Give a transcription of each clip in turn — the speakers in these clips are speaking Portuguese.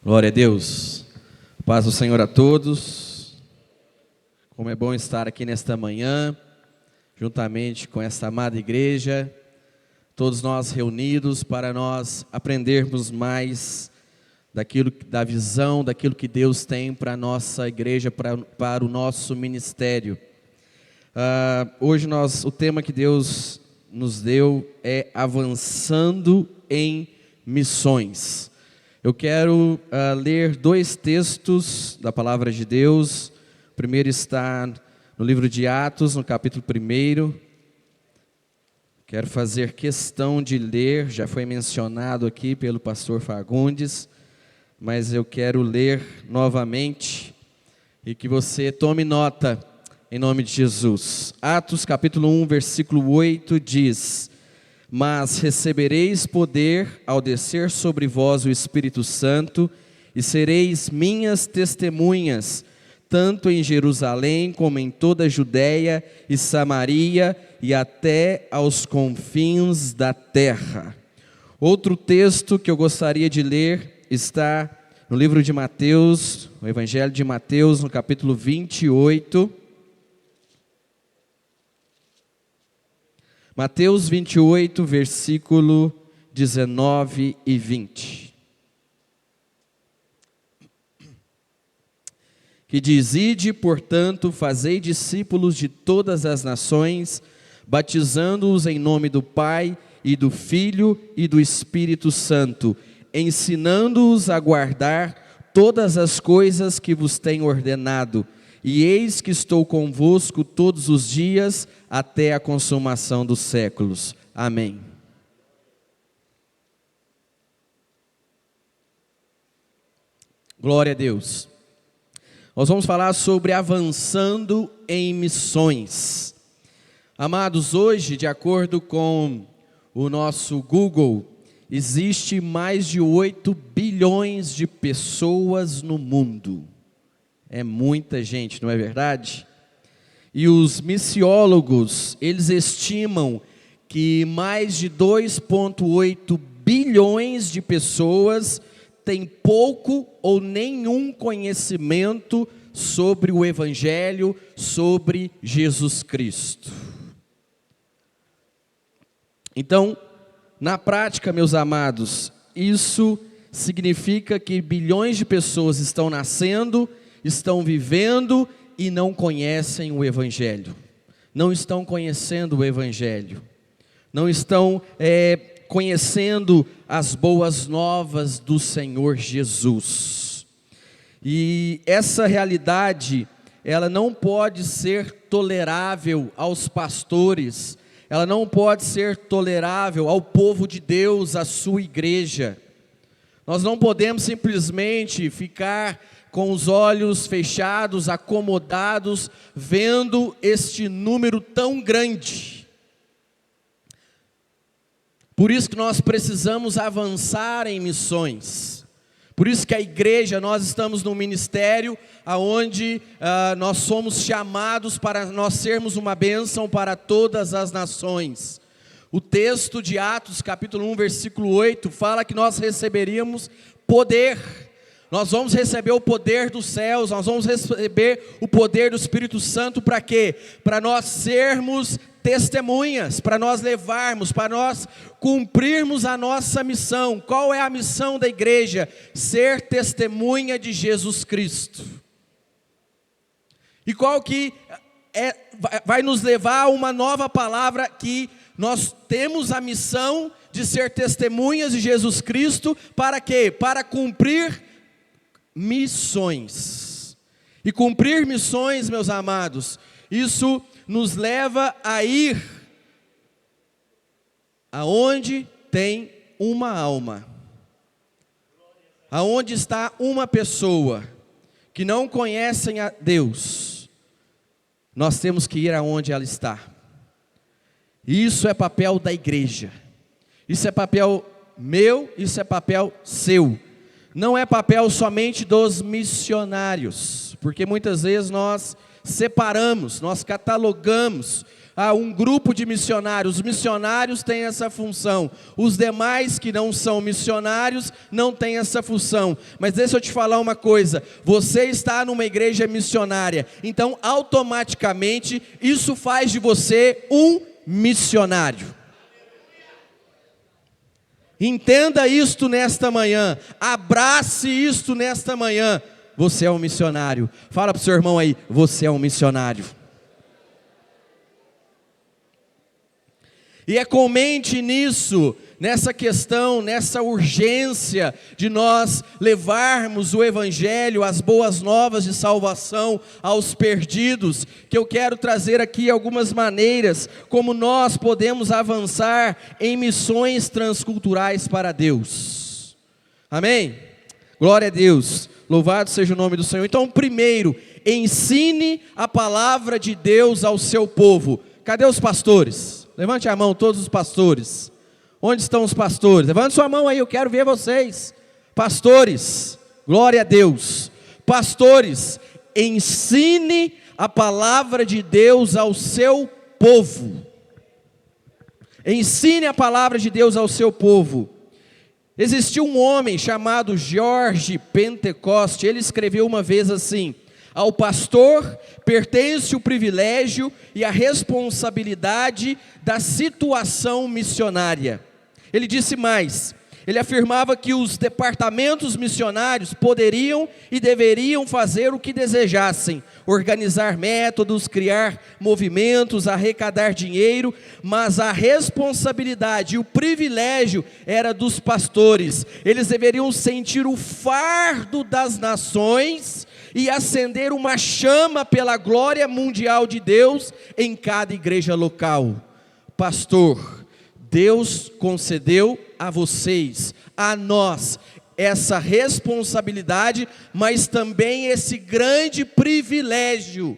Glória a Deus, paz do Senhor a todos. Como é bom estar aqui nesta manhã, juntamente com esta amada igreja, todos nós reunidos para nós aprendermos mais da visão, daquilo que Deus tem para a nossa igreja, para o nosso ministério. Hoje o tema que Deus nos deu é avançando em missões. Eu quero ler dois textos da palavra de Deus. O primeiro está no livro de Atos, no capítulo 1. Quero fazer questão de ler, já foi mencionado aqui pelo pastor Fagundes, mas eu quero ler novamente e que você tome nota em nome de Jesus. Atos capítulo 1, versículo 8 diz: mas recebereis poder ao descer sobre vós o Espírito Santo, e sereis minhas testemunhas, tanto em Jerusalém como em toda a Judéia e Samaria e até aos confins da terra. Outro texto que eu gostaria de ler está no livro de Mateus, o Evangelho de Mateus, no capítulo 28. Mateus 28, versículo 19 e 20. Que diz: ide, portanto, fazei discípulos de todas as nações, batizando-os em nome do Pai, e do Filho, e do Espírito Santo, ensinando-os a guardar todas as coisas que vos tenho ordenado. E eis que estou convosco todos os dias, até a consumação dos séculos. Amém. Glória a Deus. Nós vamos falar sobre avançando em missões. Amados, hoje, de acordo com o nosso Google, existe mais de 8 bilhões de pessoas no mundo. É muita gente, não é verdade? E os missiólogos, eles estimam que mais de 2,8 bilhões de pessoas têm pouco ou nenhum conhecimento sobre o Evangelho, sobre Jesus Cristo. Então, na prática, meus amados, isso significa que bilhões de pessoas estão nascendo, estão vivendo e não conhecem o Evangelho, não estão conhecendo o Evangelho, não estão conhecendo as boas novas do Senhor Jesus. E essa realidade, ela não pode ser tolerável aos pastores, ela não pode ser tolerável ao povo de Deus, à sua igreja. Nós não podemos simplesmente ficar com os olhos fechados, acomodados, vendo este número tão grande. Por isso que nós precisamos avançar em missões. Por isso que a igreja, nós estamos num ministério onde nós somos chamados para nós sermos uma bênção para todas as nações. O texto de Atos, capítulo 1, versículo 8, fala que nós receberíamos poder. Nós vamos receber o poder dos céus, nós vamos receber o poder do Espírito Santo para quê? Para nós sermos testemunhas, para nós levarmos, para nós cumprirmos a nossa missão. Qual é a missão da igreja? Ser testemunha de Jesus Cristo. E qual que vai nos levar a uma nova palavra que nós temos a missão de ser testemunhas de Jesus Cristo, para quê? Para cumprir missões. E cumprir missões, meus amados, isso nos leva a ir aonde tem uma alma, aonde está uma pessoa que não conhecem a Deus. Nós temos que ir aonde ela está. Isso é papel da igreja, isso é papel meu, isso é papel seu. Não é papel somente dos missionários, porque muitas vezes nós separamos, nós catalogamos. um grupo de missionários. Os missionários têm essa função. Os demais que não são missionários não têm essa função. Mas deixa eu te falar uma coisa. Você está numa igreja missionária. Então, automaticamente, isso faz de você um missionário. Entenda isto nesta manhã. Abrace isto nesta manhã. Você é um missionário. Fala para o seu irmão aí, você é um missionário. E é com mente nisso, nessa questão, nessa urgência de nós levarmos o Evangelho, as boas novas de salvação aos perdidos, que eu quero trazer aqui algumas maneiras como nós podemos avançar em missões transculturais para Deus. Amém? Glória a Deus, louvado seja o nome do Senhor. Então, primeiro, ensine a palavra de Deus ao seu povo. Cadê os pastores? Levante a mão, todos os pastores. Onde estão os pastores? Levante sua mão aí, eu quero ver vocês. Pastores, glória a Deus. Pastores, ensine a palavra de Deus ao seu povo. Ensine a palavra de Deus ao seu povo. Existiu um homem chamado George Pentecoste. Ele escreveu uma vez assim: ao pastor pertence o privilégio e a responsabilidade da situação missionária. Ele disse mais, ele afirmava que os departamentos missionários poderiam e deveriam fazer o que desejassem, organizar métodos, criar movimentos, arrecadar dinheiro, mas a responsabilidade e o privilégio era dos pastores. Eles deveriam sentir o fardo das nações e acender uma chama pela glória mundial de Deus em cada igreja local. Pastor, Deus concedeu a vocês, a nós, essa responsabilidade, mas também esse grande privilégio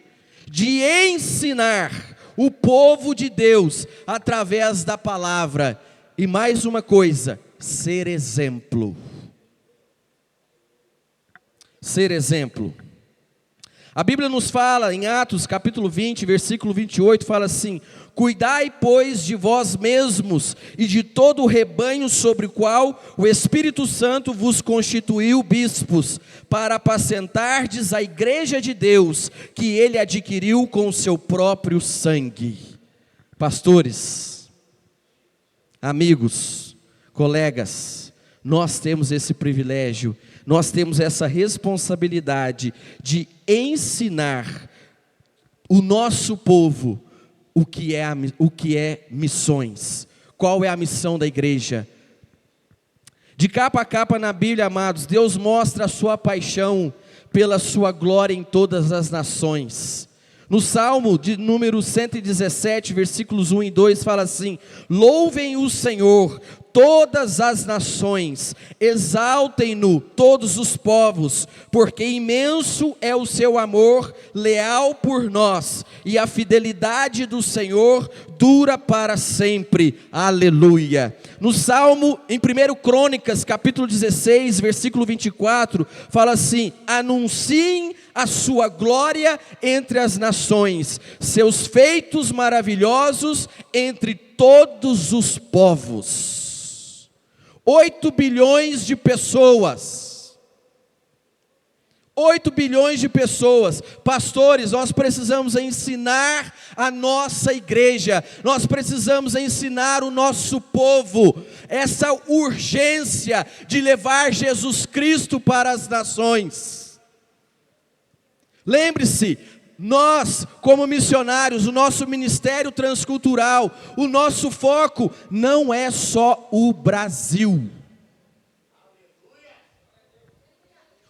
de ensinar o povo de Deus através da palavra. E mais uma coisa, ser exemplo. Ser exemplo. A Bíblia nos fala em Atos capítulo 20, versículo 28, fala assim: cuidai, pois, de vós mesmos e de todo o rebanho sobre o qual o Espírito Santo vos constituiu bispos, para apacentardes a igreja de Deus, que ele adquiriu com o seu próprio sangue. Pastores, amigos, colegas, nós temos esse privilégio, nós temos essa responsabilidade de ensinar o nosso povo o que é missões. Qual é a missão da igreja? De capa a capa na Bíblia, amados, Deus mostra a sua paixão pela sua glória em todas as nações. No Salmo de número 117, versículos 1 e 2, fala assim: louvem o Senhor todas as nações, exaltem-no todos os povos, porque imenso é o seu amor, leal por nós, e a fidelidade do Senhor dura para sempre. Aleluia. No Salmo, em 1 Crônicas, capítulo 16, versículo 24, fala assim: anunciem a sua glória entre as nações, seus feitos maravilhosos entre todos os povos. 8 bilhões de pessoas. 8 bilhões de pessoas. Pastores, nós precisamos ensinar a nossa igreja, nós precisamos ensinar o nosso povo essa urgência de levar Jesus Cristo para as nações. Lembre-se, nós, como missionários, o nosso ministério transcultural, o nosso foco não é só o Brasil.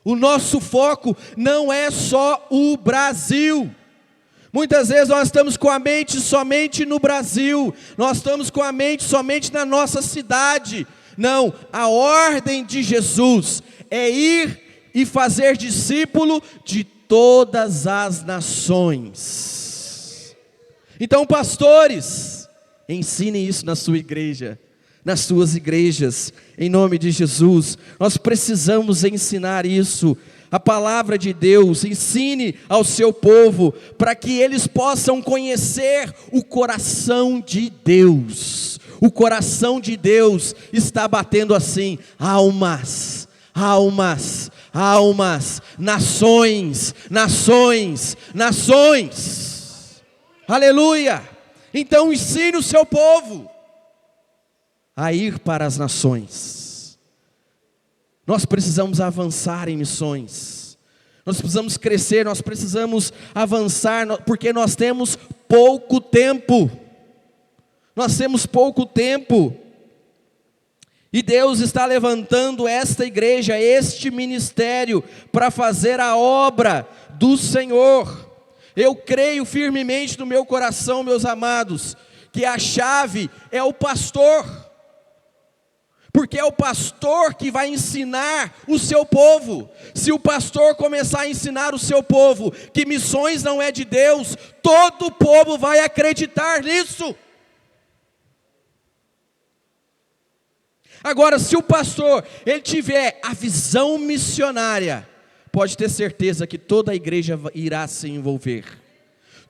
O nosso foco não é só o Brasil. Muitas vezes nós estamos com a mente somente no Brasil, nós estamos com a mente somente na nossa cidade. Não, a ordem de Jesus é ir e fazer discípulo de todas as nações. Então, pastores, ensinem isso na sua igreja, nas suas igrejas, em nome de Jesus. Nós precisamos ensinar isso a palavra de Deus, ensine ao seu povo, para que eles possam conhecer o coração de Deus. O coração de Deus está batendo assim: almas, almas, almas, nações, nações, nações. Aleluia! Então ensine o seu povo a ir para as nações. Nós precisamos avançar em missões, nós precisamos crescer, nós precisamos avançar, porque nós temos pouco tempo, e Deus está levantando esta igreja, este ministério, para fazer a obra do Senhor. Eu creio firmemente no meu coração, meus amados, que a chave é o pastor, porque é o pastor que vai ensinar o seu povo. Se o pastor começar a ensinar o seu povo que missões não é de Deus, todo o povo vai acreditar nisso. Agora, se o pastor ele tiver a visão missionária, pode ter certeza que toda a igreja irá se envolver.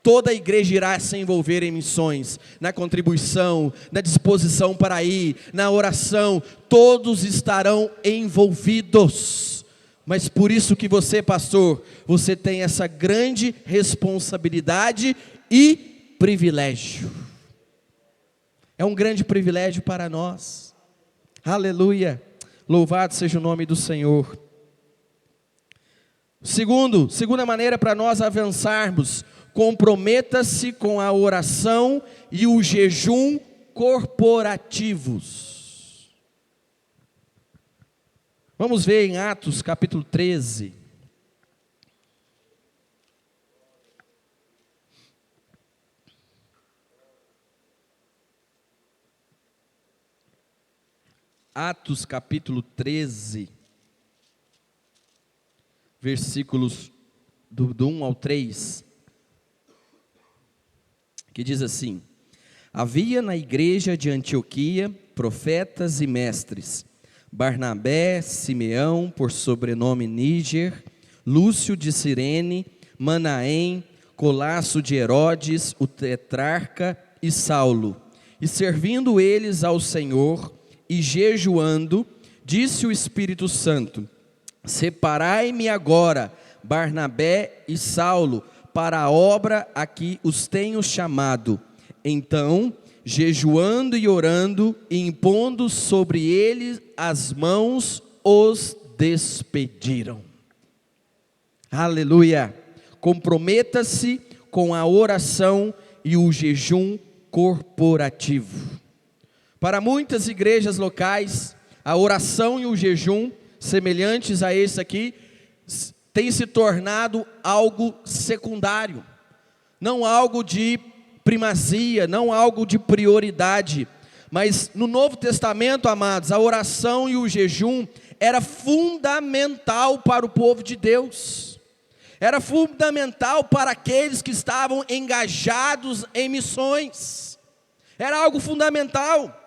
Toda a igreja irá se envolver em missões, na contribuição, na disposição para ir, na oração, todos estarão envolvidos. Mas por isso que você, pastor, você tem essa grande responsabilidade e privilégio. É um grande privilégio para nós. Aleluia, louvado seja o nome do Senhor. Segunda maneira para nós avançarmos: comprometa-se com a oração e o jejum corporativos. Vamos ver em Atos capítulo 13. Atos capítulo 13, versículos do 1 ao 3. Que diz assim: havia na igreja de Antioquia profetas e mestres, Barnabé, Simeão, por sobrenome Níger, Lúcio de Cirene, Manaém, Colasso de Herodes, o tetrarca, e Saulo. E servindo eles ao Senhor e jejuando, disse o Espírito Santo: separai-me agora Barnabé e Saulo para a obra a que os tenho chamado. Então, jejuando e orando, e impondo sobre eles as mãos, os despediram. Aleluia! Comprometa-se com a oração e o jejum corporativo. Para muitas igrejas locais, a oração e o jejum, semelhantes a esse aqui, tem se tornado algo secundário, não algo de primazia, não algo de prioridade. Mas no Novo Testamento, amados, a oração e o jejum era fundamental para o povo de Deus, era fundamental para aqueles que estavam engajados em missões, era algo fundamental.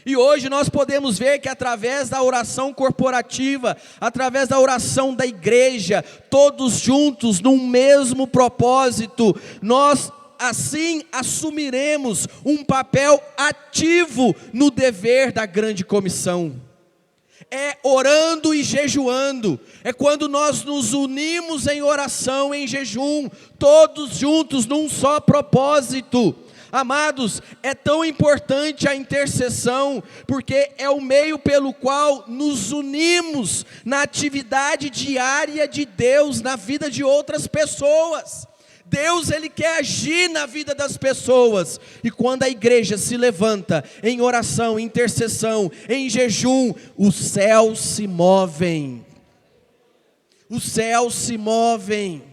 E hoje nós podemos ver que através da oração corporativa, através da oração da igreja, todos juntos num mesmo propósito, nós assim assumiremos um papel ativo no dever da grande comissão. É orando e jejuando, é quando nós nos unimos em oração, em jejum, todos juntos num só propósito. Amados, é tão importante a intercessão, porque é o meio pelo qual nos unimos na atividade diária de Deus, na vida de outras pessoas. Deus, Ele quer agir na vida das pessoas, e quando a igreja se levanta em oração, em intercessão, em jejum, os céus se movem, os céus se movem.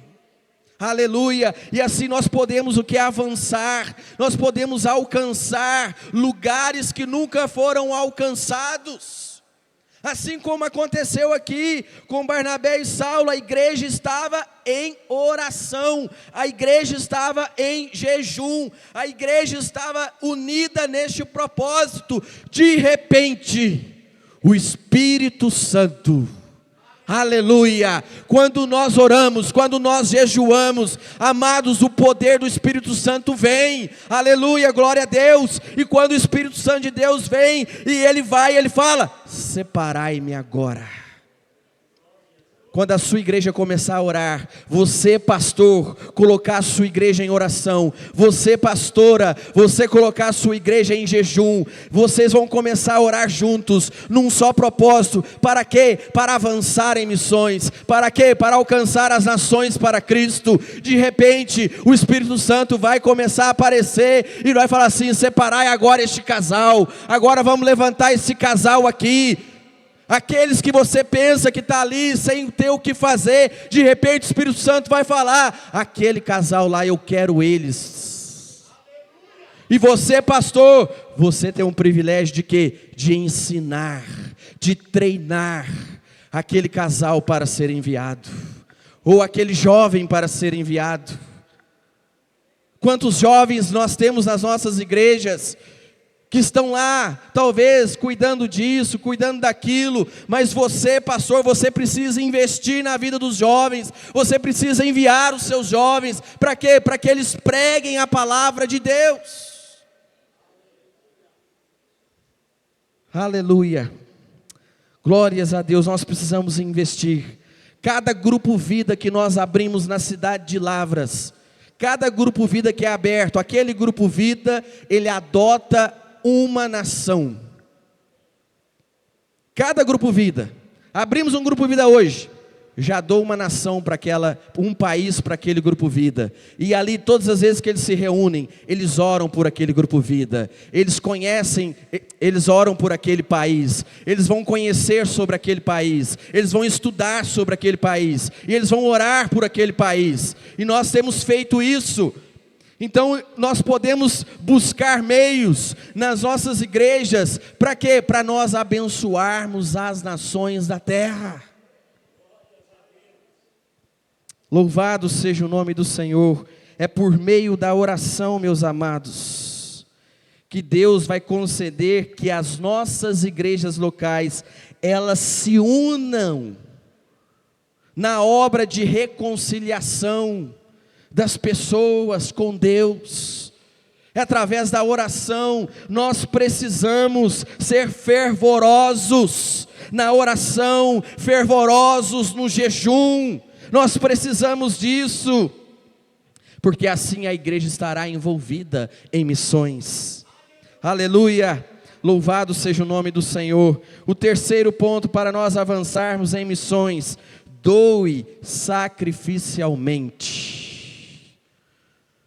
Aleluia, e assim nós podemos o que? Avançar, nós podemos alcançar lugares que nunca foram alcançados, assim como aconteceu aqui com Barnabé e Saulo. A igreja estava em oração, a igreja estava em jejum, a igreja estava unida neste propósito. De repente, o Espírito Santo Aleluia! Quando nós oramos, quando nós jejuamos, amados, o poder do Espírito Santo vem, aleluia, glória a Deus. E quando o Espírito Santo de Deus vem, e ele fala: separai-me agora. Quando a sua igreja começar a orar, você pastor, colocar a sua igreja em oração, você pastora, você colocar a sua igreja em jejum, vocês vão começar a orar juntos, num só propósito. Para quê? Para avançar em missões. Para quê? Para alcançar as nações para Cristo. De repente, o Espírito Santo vai começar a aparecer, e vai falar assim: separai agora este casal, agora vamos levantar esse casal aqui. Aqueles que você pensa que está ali sem ter o que fazer, de repente o Espírito Santo vai falar: aquele casal lá, eu quero eles. E você, pastor, você tem um privilégio de quê? De ensinar, de treinar aquele casal para ser enviado, ou aquele jovem para ser enviado. Quantos jovens nós temos nas nossas igrejas, que estão lá, talvez, cuidando disso, cuidando daquilo, mas você, pastor, você precisa investir na vida dos jovens, você precisa enviar os seus jovens, para quê? Para que eles preguem a palavra de Deus. Aleluia, glórias a Deus. Nós precisamos investir. Cada grupo vida que nós abrimos na cidade de Lavras, cada grupo vida que é aberto, aquele grupo vida, ele adota uma nação. Cada grupo vida, abrimos um grupo vida hoje, já dou uma nação para um país para aquele grupo vida. E ali todas as vezes que eles se reúnem, eles oram por aquele grupo vida. Eles conhecem, eles oram por aquele país. Eles vão conhecer sobre aquele país. Eles vão estudar sobre aquele país. E eles vão orar por aquele país. E nós temos feito isso. Então nós podemos buscar meios nas nossas igrejas, para quê? Para nós abençoarmos as nações da terra. Louvado seja o nome do Senhor. É por meio da oração, meus amados, que Deus vai conceder que as nossas igrejas locais, elas se unam na obra de reconciliação das pessoas com Deus. É através da oração. Nós precisamos ser fervorosos na oração, fervorosos no jejum. Nós precisamos disso, porque assim a igreja estará envolvida em missões. Aleluia, louvado seja o nome do Senhor. O terceiro ponto para nós avançarmos em missões: doe sacrificialmente.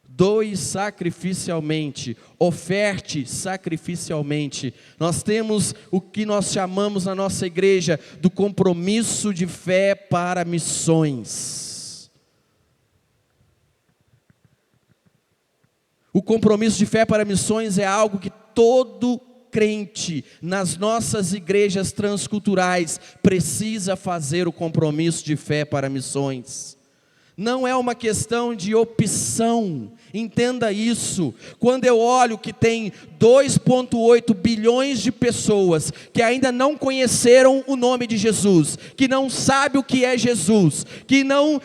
Doe sacrificialmente, oferte sacrificialmente. Nós temos o que nós chamamos na nossa igreja do compromisso de fé para missões. O compromisso de fé para missões é algo que todo crente nas nossas igrejas transculturais precisa fazer, o compromisso de fé para missões. Não é uma questão de opção, entenda isso. Quando eu olho que tem 2,8 bilhões de pessoas que ainda não conheceram o nome de Jesus, que não sabem o que é Jesus, que não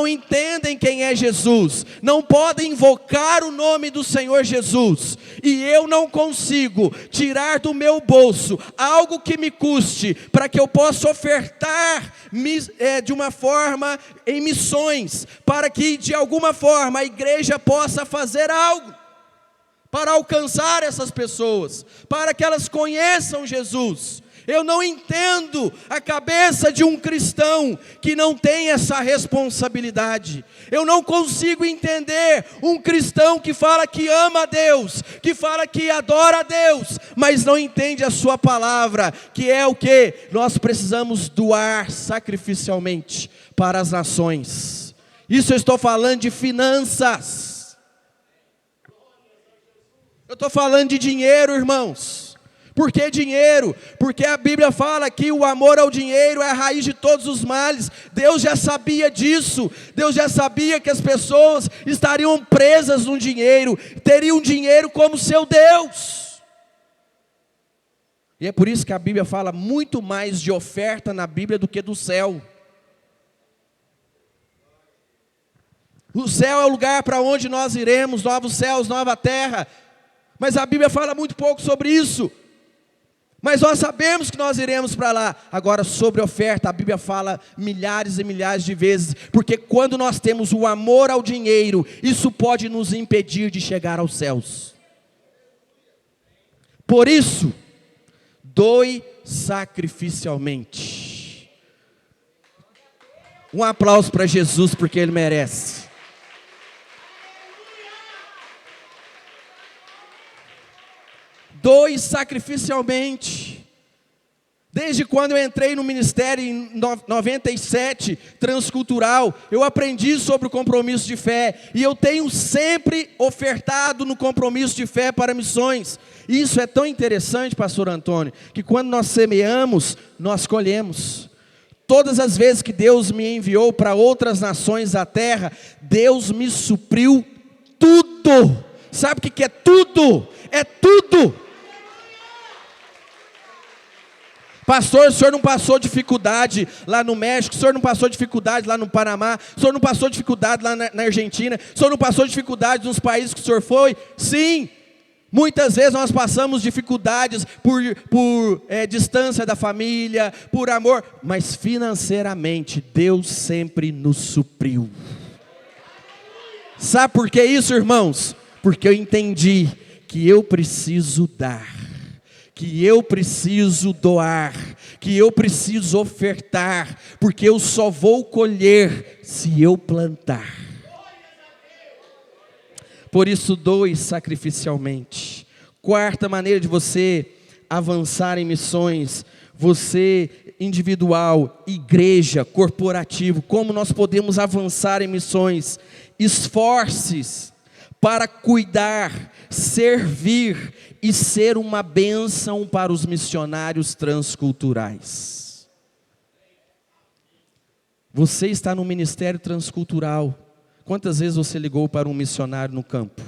entendem quem é Jesus, não podem invocar o nome do Senhor Jesus, e eu não consigo tirar do meu bolso algo que me custe, para que eu possa ofertar de uma forma em missões, para que de alguma forma a igreja possa fazer algo para alcançar essas pessoas, para que elas conheçam Jesus. Eu não entendo a cabeça de um cristão que não tem essa responsabilidade. Eu não consigo entender um cristão que fala que ama a Deus, que fala que adora a Deus, mas não entende a sua palavra, que é o que? Nós precisamos doar sacrificialmente para as nações. Isso eu estou falando de finanças. Eu estou falando de dinheiro, irmãos. Por que dinheiro? Porque a Bíblia fala que o amor ao dinheiro é a raiz de todos os males. Deus já sabia disso. Deus já sabia que as pessoas estariam presas no dinheiro, teriam dinheiro como seu Deus. E é por isso que a Bíblia fala muito mais de oferta na Bíblia do que do céu. O céu é o lugar para onde nós iremos, novos céus, nova terra. Mas a Bíblia fala muito pouco sobre isso. Mas nós sabemos que nós iremos para lá. Agora, sobre oferta, a Bíblia fala milhares e milhares de vezes. Porque quando nós temos o amor ao dinheiro, isso pode nos impedir de chegar aos céus. Por isso, doe sacrificialmente. Um aplauso para Jesus, porque Ele merece. Doe sacrificialmente. Desde quando eu entrei no ministério em 97, transcultural, eu aprendi sobre o compromisso de fé. E eu tenho sempre ofertado no compromisso de fé para missões. Isso é tão interessante, pastor Antônio, que quando nós semeamos, nós colhemos. Todas as vezes que Deus me enviou para outras nações da terra, Deus me supriu tudo. Sabe o que é tudo? É tudo. Pastor, o senhor não passou dificuldade lá no México, o senhor não passou dificuldade lá no Panamá, o senhor não passou dificuldade lá na Argentina, o senhor não passou dificuldade nos países que o senhor foi? Sim, muitas vezes nós passamos dificuldades por distância da família, por amor, mas financeiramente Deus sempre nos supriu. Sabe por que isso, irmãos? Porque eu entendi que eu preciso dar, que eu preciso doar, que eu preciso ofertar, porque eu só vou colher se eu plantar. Por isso, doe sacrificialmente. Quarta maneira de você avançar em missões, você individual, igreja, corporativo, como nós podemos avançar em missões? Esforce-se para cuidar, servir e ser uma bênção para os missionários transculturais. Você está no ministério transcultural. Quantas vezes você ligou para um missionário no campo?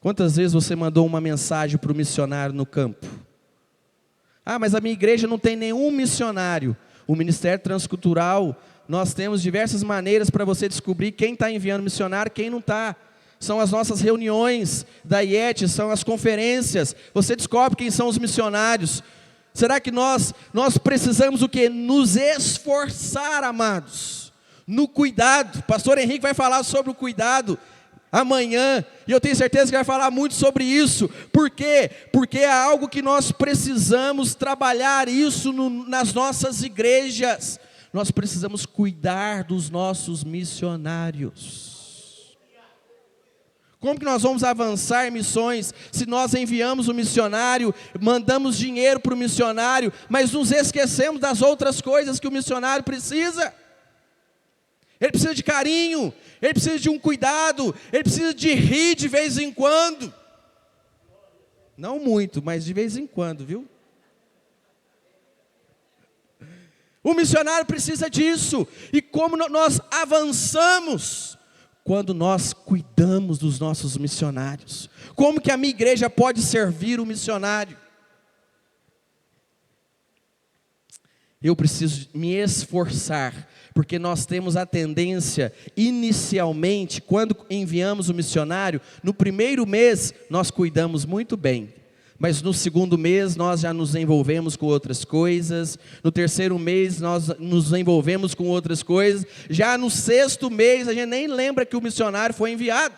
Quantas vezes você mandou uma mensagem para o missionário no campo? Ah, mas a minha igreja não tem nenhum missionário. O ministério transcultural, nós temos diversas maneiras para você descobrir quem está enviando missionário, quem não está. São as nossas reuniões da IET, são as conferências. Você descobre quem são os missionários. Será que nós precisamos o quê? Nos esforçar, amados, no cuidado. Pastor Henrique vai falar sobre o cuidado amanhã, e eu tenho certeza que vai falar muito sobre isso. Por quê? Porque é algo que nós precisamos trabalhar isso nas nossas igrejas. Nós precisamos cuidar dos nossos missionários. Como que nós vamos avançar em missões se nós enviamos o missionário, mandamos dinheiro para o missionário, mas nos esquecemos das outras coisas que o missionário precisa? Ele precisa de carinho, ele precisa de um cuidado, ele precisa de rir de vez em quando. Não muito, mas de vez em quando, viu? O missionário precisa disso. E como nós avançamos quando nós cuidamos dos nossos missionários? Como que a minha igreja pode servir o missionário? Eu preciso me esforçar, porque nós temos a tendência, inicialmente, quando enviamos o missionário, no primeiro mês nós cuidamos muito bem. Mas no segundo mês nós já nos envolvemos com outras coisas. No terceiro mês nós nos envolvemos com outras coisas. Já no sexto mês a gente nem lembra que o missionário foi enviado.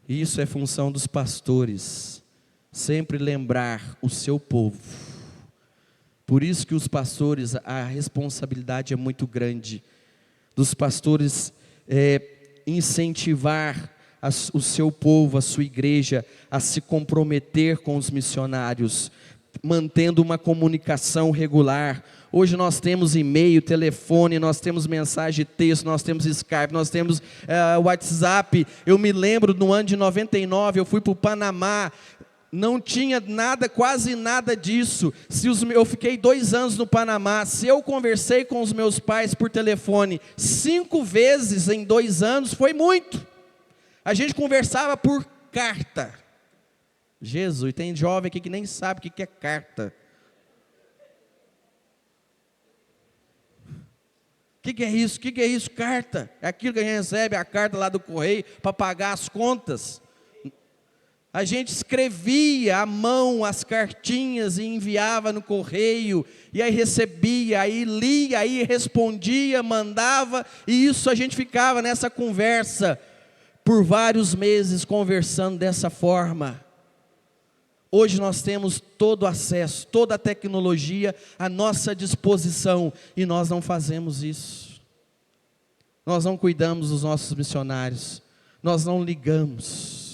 Isso é função dos pastores. Sempre lembrar o seu povo. Por isso que os pastores, a responsabilidade é muito grande. Dos pastores incentivar o seu povo, a sua igreja, a se comprometer com os missionários, mantendo uma comunicação regular. Hoje nós temos e-mail, telefone, nós temos mensagem de texto, nós temos Skype, nós temos WhatsApp. Eu me lembro, no ano de 99, eu fui para o Panamá, não tinha nada, quase nada disso. Eu fiquei 2 anos no Panamá. Se eu conversei com os meus pais por telefone 5 vezes em 2 anos, foi muito. A gente conversava por carta. Jesus, tem jovem aqui que nem sabe o que é carta. que é isso? O que é isso? Carta. É aquilo que a gente recebe, a carta lá do correio, para pagar as contas. A gente escrevia à mão as cartinhas e enviava no correio, e aí recebia, aí lia, aí respondia, mandava, e isso a gente ficava nessa conversa, por vários meses conversando dessa forma. Hoje nós temos todo o acesso, toda a tecnologia à nossa disposição, e nós não fazemos isso. Nós não cuidamos dos nossos missionários, nós não ligamos,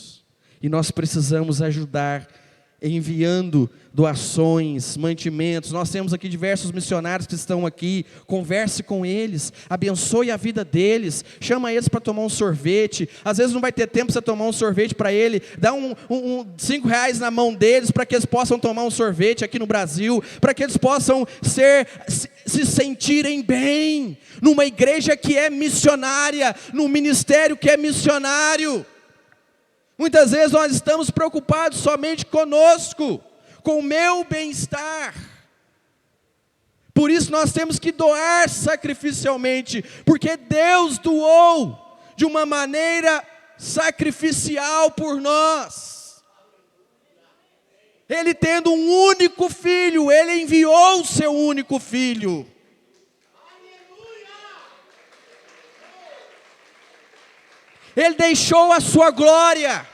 e nós precisamos ajudar, enviando doações, mantimentos. Nós temos aqui diversos missionários que estão aqui. Converse com eles, abençoe a vida deles, chama eles para tomar um sorvete. Às vezes não vai ter tempo para você tomar um sorvete para ele, dá R$5 na mão deles, para que eles possam tomar um sorvete aqui no Brasil, para que eles possam se sentirem bem, numa igreja que é missionária, num ministério que é missionário. Muitas vezes nós estamos preocupados somente conosco, com o meu bem-estar. Por isso nós temos que doar sacrificialmente, porque Deus doou de uma maneira sacrificial por nós. Ele tendo um único filho, Ele enviou o seu único filho. Ele deixou a sua glória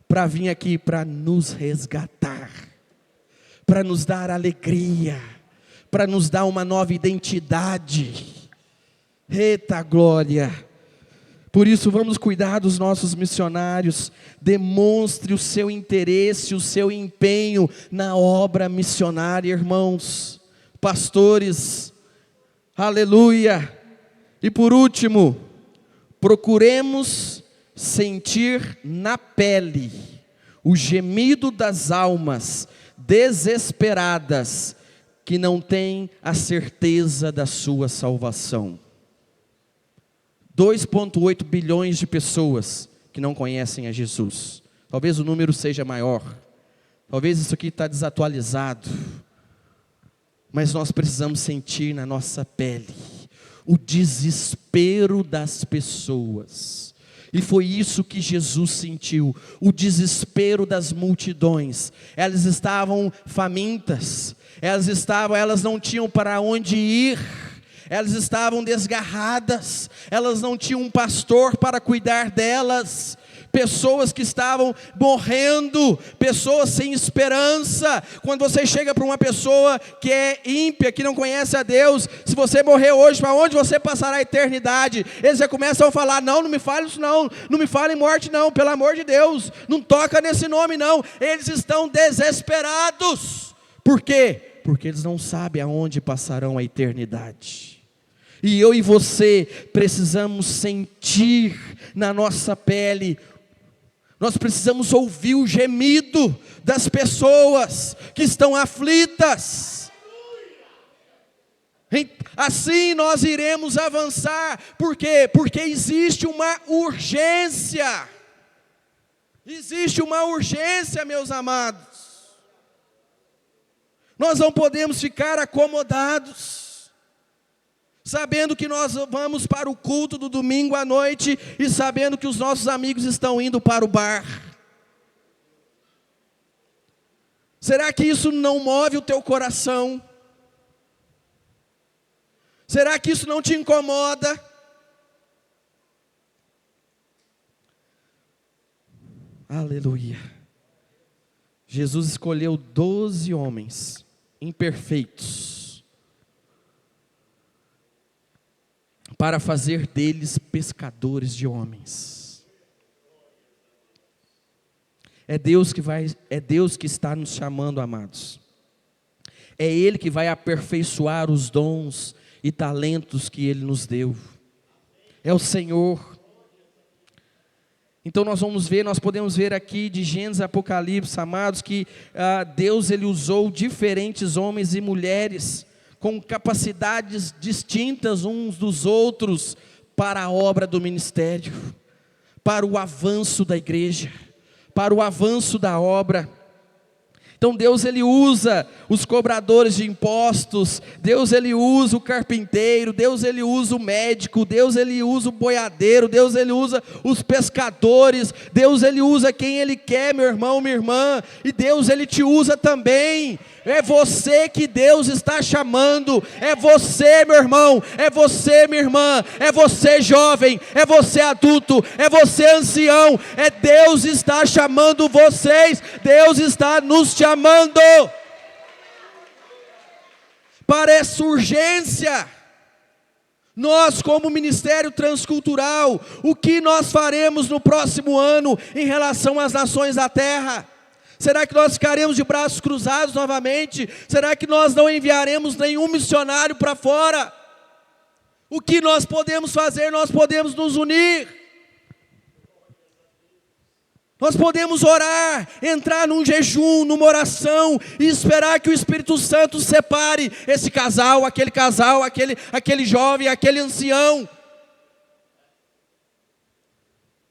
para vir aqui para nos resgatar, para nos dar alegria, para nos dar uma nova identidade. Eita glória! Por isso vamos cuidar dos nossos missionários. Demonstre o seu interesse, o seu empenho na obra missionária, irmãos, pastores. Aleluia! E por último, procuremos sentir na pele o gemido das almas desesperadas que não têm a certeza da sua salvação. 2,8 bilhões de pessoas que não conhecem a Jesus. Talvez o número seja maior, talvez isso aqui está desatualizado, mas nós precisamos sentir na nossa pele o desespero das pessoas. E foi isso que Jesus sentiu, o desespero das multidões. Elas estavam famintas, elas não tinham para onde ir, elas estavam desgarradas, elas não tinham um pastor para cuidar delas. Pessoas que estavam morrendo, pessoas sem esperança. Quando você chega para uma pessoa que é ímpia, que não conhece a Deus, se você morrer hoje, para onde você passará a eternidade? Eles já começam a falar: não me fale isso não me fale em morte não, pelo amor de Deus, não toca nesse nome não. Eles estão desesperados. Por quê? Porque eles não sabem aonde passarão a eternidade. E eu e você precisamos sentir na nossa pele. Nós precisamos ouvir o gemido das pessoas que estão aflitas. Assim nós iremos avançar. Por quê? Porque existe uma urgência. Existe uma urgência, meus amados. Nós não podemos ficar acomodados, sabendo que nós vamos para o culto do domingo à noite e sabendo que os nossos amigos estão indo para o bar. Será que isso não move o teu coração? Será que isso não te incomoda? Aleluia. Jesus escolheu 12 homens imperfeitos para fazer deles pescadores de homens. É Deus que está nos chamando, amados. É Ele que vai aperfeiçoar os dons e talentos que Ele nos deu. É o Senhor. Então nós podemos ver aqui de Gênesis a Apocalipse, amados, que Deus Ele usou diferentes homens e mulheres com capacidades distintas uns dos outros para a obra do ministério, para o avanço da igreja, para o avanço da obra. Então Deus ele usa os cobradores de impostos, Deus ele usa o carpinteiro, Deus ele usa o médico, Deus ele usa o boiadeiro, Deus ele usa os pescadores, Deus ele usa quem ele quer, meu irmão, minha irmã, e Deus ele te usa também. É você que Deus está chamando, é você, meu irmão, é você, minha irmã, é você jovem, é você adulto, é você ancião, é Deus está chamando vocês, Deus está nos chamando para essa urgência. Nós, como Ministério Transcultural, o que nós faremos no próximo ano em relação às nações da terra? Será que nós ficaremos de braços cruzados novamente? Será que nós não enviaremos nenhum missionário para fora? O que nós podemos fazer? Nós podemos nos unir. Nós podemos orar, entrar num jejum, numa oração e esperar que o Espírito Santo separe esse casal, aquele jovem, aquele ancião.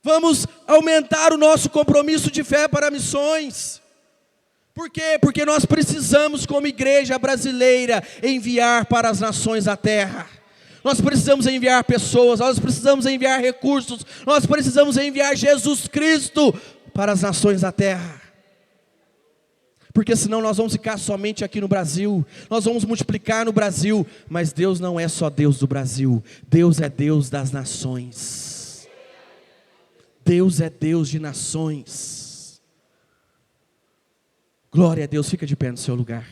Vamos aumentar o nosso compromisso de fé para missões. Por quê? Porque nós precisamos, como igreja brasileira, enviar para as nações da terra. Nós precisamos enviar pessoas, nós precisamos enviar recursos, nós precisamos enviar Jesus Cristo para as nações da terra. Porque senão nós vamos ficar somente aqui no Brasil, nós vamos multiplicar no Brasil, mas Deus não é só Deus do Brasil, Deus é Deus das nações. Deus é Deus de nações. Glória a Deus, fica de pé no seu lugar.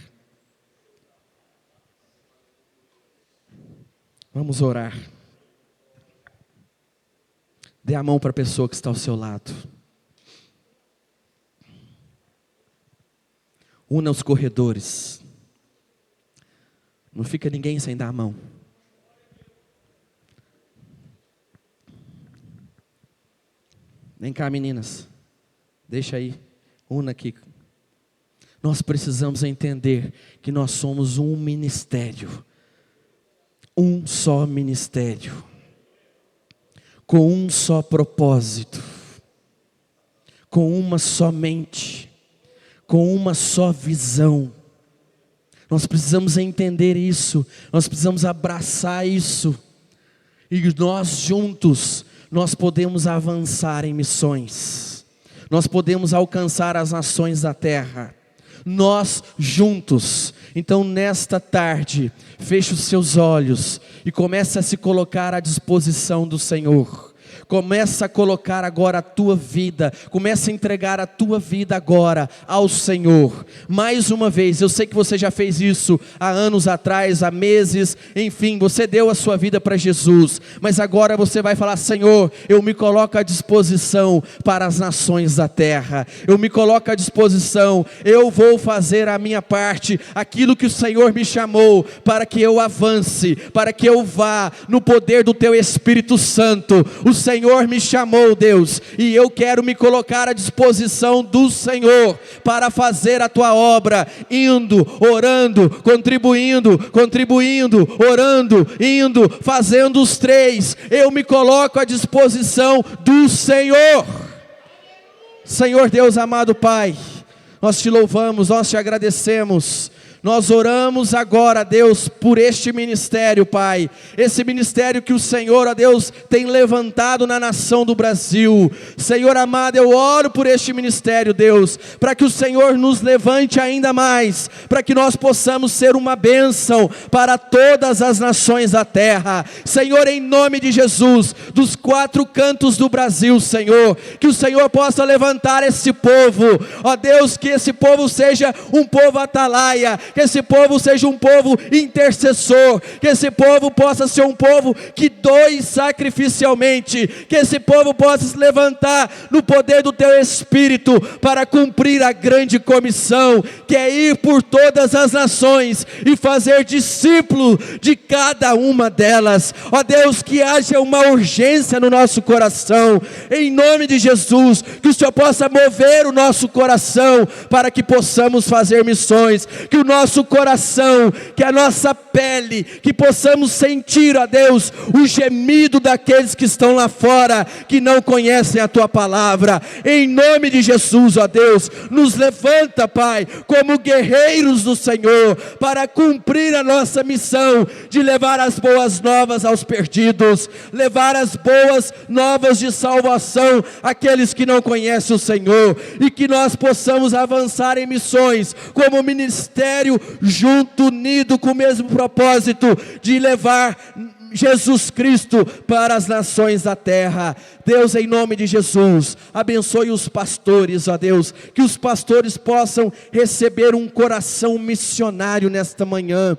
Vamos orar. Dê a mão para a pessoa que está ao seu lado. Una os corredores. Não fica ninguém sem dar a mão. Vem cá, meninas. Deixa aí. Una aqui. Nós precisamos entender que nós somos um ministério. Um só ministério. Com um só propósito. Com uma só mente. Com uma só visão. Nós precisamos entender isso. Nós precisamos abraçar isso. E nós juntos, nós podemos avançar em missões. Nós podemos alcançar as nações da terra. Nós juntos. Então nesta tarde, feche os seus olhos e comece a se colocar à disposição do Senhor. Começa a colocar agora a tua vida, começa a entregar a tua vida agora ao Senhor. Mais uma vez, eu sei que você já fez isso há anos atrás, há meses, enfim, você deu a sua vida para Jesus. Mas agora você vai falar: Senhor, eu me coloco à disposição para as nações da terra. Eu me coloco à disposição, eu vou fazer a minha parte, aquilo que o Senhor me chamou, para que eu avance, para que eu vá no poder do teu Espírito Santo. O Senhor me chamou, Deus, e eu quero me colocar à disposição do Senhor para fazer a tua obra, indo, orando, contribuindo, orando, indo, fazendo os três. Eu me coloco à disposição do Senhor. Senhor Deus amado Pai, nós te louvamos, nós te agradecemos. Nós oramos agora, Deus, por este ministério, Pai. Esse ministério que o Senhor, ó Deus, tem levantado na nação do Brasil. Senhor amado, eu oro por este ministério, Deus, para que o Senhor nos levante ainda mais, para que nós possamos ser uma bênção para todas as nações da terra. Senhor, em nome de Jesus, dos quatro cantos do Brasil, Senhor, que o Senhor possa levantar esse povo, ó Deus, que esse povo seja um povo atalaia, que esse povo seja um povo intercessor, que esse povo possa ser um povo que doe sacrificialmente, que esse povo possa se levantar no poder do teu Espírito para cumprir a grande comissão, que é ir por todas as nações e fazer discípulo de cada uma delas. Ó Deus, que haja uma urgência no nosso coração, em nome de Jesus, que o Senhor possa mover o nosso coração para que possamos fazer missões, que o nosso coração, que a nossa pele, que possamos sentir, ó Deus, o gemido daqueles que estão lá fora, que não conhecem a Tua palavra. Em nome de Jesus, ó Deus, nos levanta, Pai, como guerreiros do Senhor, para cumprir a nossa missão de levar as boas novas aos perdidos, levar as boas novas de salvação àqueles que não conhecem o Senhor, e que nós possamos avançar em missões, como ministério junto, unido, com o mesmo propósito de levar Jesus Cristo para as nações da terra. Deus, em nome de Jesus, abençoe os pastores, ó Deus, que os pastores possam receber um coração missionário nesta manhã.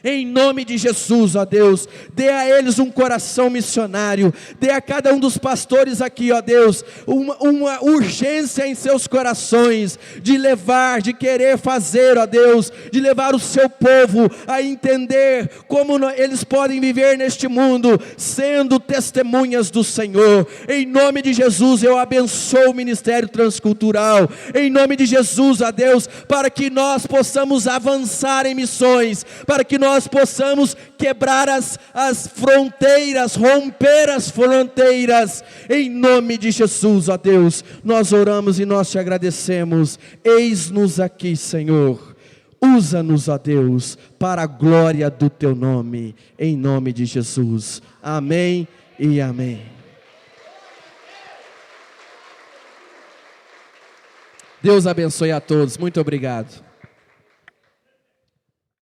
Em nome de Jesus, ó Deus, dê a eles um coração missionário, dê a cada um dos pastores aqui, ó Deus, uma urgência em seus corações, de levar, de querer fazer, ó Deus, de levar o seu povo a entender como eles podem viver neste mundo, sendo testemunhas do Senhor. Em nome de Jesus, eu abençoo o Ministério Transcultural, em nome de Jesus, ó Deus, para que nós possamos avançar em missões, para que nós possamos quebrar as fronteiras, romper as fronteiras, em nome de Jesus, ó Deus, nós oramos e nós te agradecemos. Eis-nos aqui, Senhor, usa-nos, ó Deus, para a glória do teu nome, em nome de Jesus, amém e amém. Deus abençoe a todos, muito obrigado.